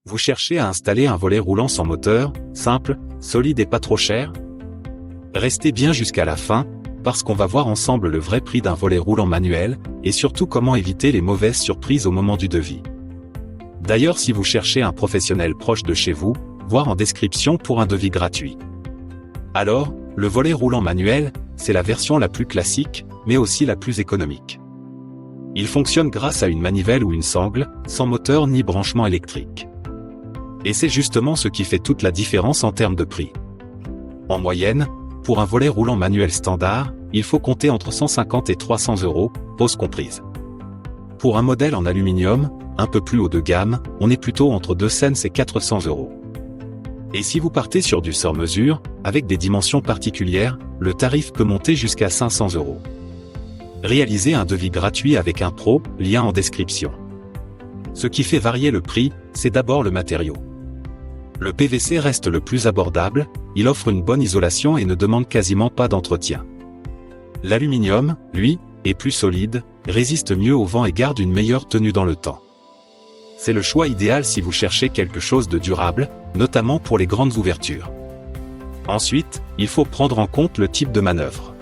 Vous cherchez à installer un volet roulant sans moteur, simple, solide et pas trop cher? Restez bien jusqu'à la fin, parce qu'on va voir ensemble le vrai prix d'un volet roulant manuel, et surtout comment éviter les mauvaises surprises au moment du devis. D'ailleurs, si vous cherchez un professionnel proche de chez vous, voir en description pour un devis gratuit. Alors, le volet roulant manuel, c'est la version la plus classique, mais aussi la plus économique. Il fonctionne grâce à une manivelle ou une sangle, sans moteur ni branchement électrique. Et c'est justement ce qui fait toute la différence en termes de prix. En moyenne, pour un volet roulant manuel standard, il faut compter entre 150 et 300 €, pose comprise. Pour un modèle en aluminium, un peu plus haut de gamme, on est plutôt entre 200 et 400 €. Et si vous partez sur du sur-mesure, avec des dimensions particulières, le tarif peut monter jusqu'à 500 €. Réalisez un devis gratuit avec un pro, lien en description. Ce qui fait varier le prix, c'est d'abord le matériau. Le PVC reste le plus abordable, il offre une bonne isolation et ne demande quasiment pas d'entretien. L'aluminium, lui, est plus solide, résiste mieux au vent et garde une meilleure tenue dans le temps. C'est le choix idéal si vous cherchez quelque chose de durable, notamment pour les grandes ouvertures. Ensuite, il faut prendre en compte le type de manœuvre.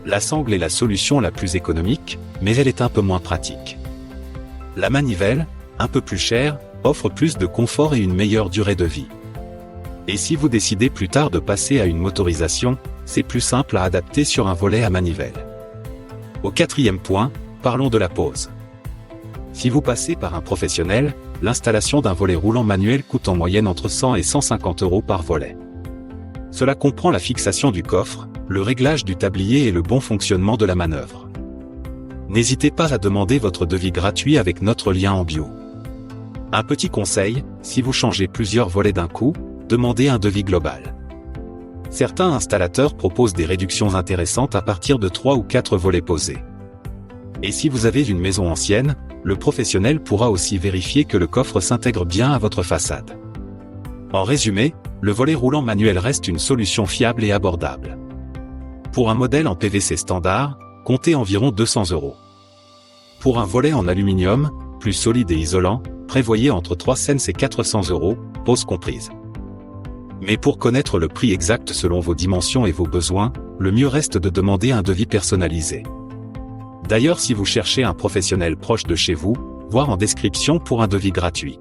La sangle est la solution la plus économique, mais elle est un peu moins pratique. La manivelle, un peu plus chère, offre plus de confort et une meilleure durée de vie. Et si vous décidez plus tard de passer à une motorisation, c'est plus simple à adapter sur un volet à manivelle. Au quatrième point, parlons de la pose. Si vous passez par un professionnel, l'installation d'un volet roulant manuel coûte en moyenne entre 100 et 150 € par volet. Cela comprend la fixation du coffre, le réglage du tablier et le bon fonctionnement de la manœuvre. N'hésitez pas à demander votre devis gratuit avec notre lien en bio. Un petit conseil, si vous changez plusieurs volets d'un coup, demandez un devis global. Certains installateurs proposent des réductions intéressantes à partir de 3 ou 4 volets posés. Et si vous avez une maison ancienne, le professionnel pourra aussi vérifier que le coffre s'intègre bien à votre façade. En résumé, le volet roulant manuel reste une solution fiable et abordable. Pour un modèle en PVC standard, comptez environ 200 €. Pour un volet en aluminium, plus solide et isolant, prévoyez entre 300 et 400 €, pose comprise. Mais pour connaître le prix exact selon vos dimensions et vos besoins, le mieux reste de demander un devis personnalisé. D'ailleurs, si vous cherchez un professionnel proche de chez vous, voir en description pour un devis gratuit.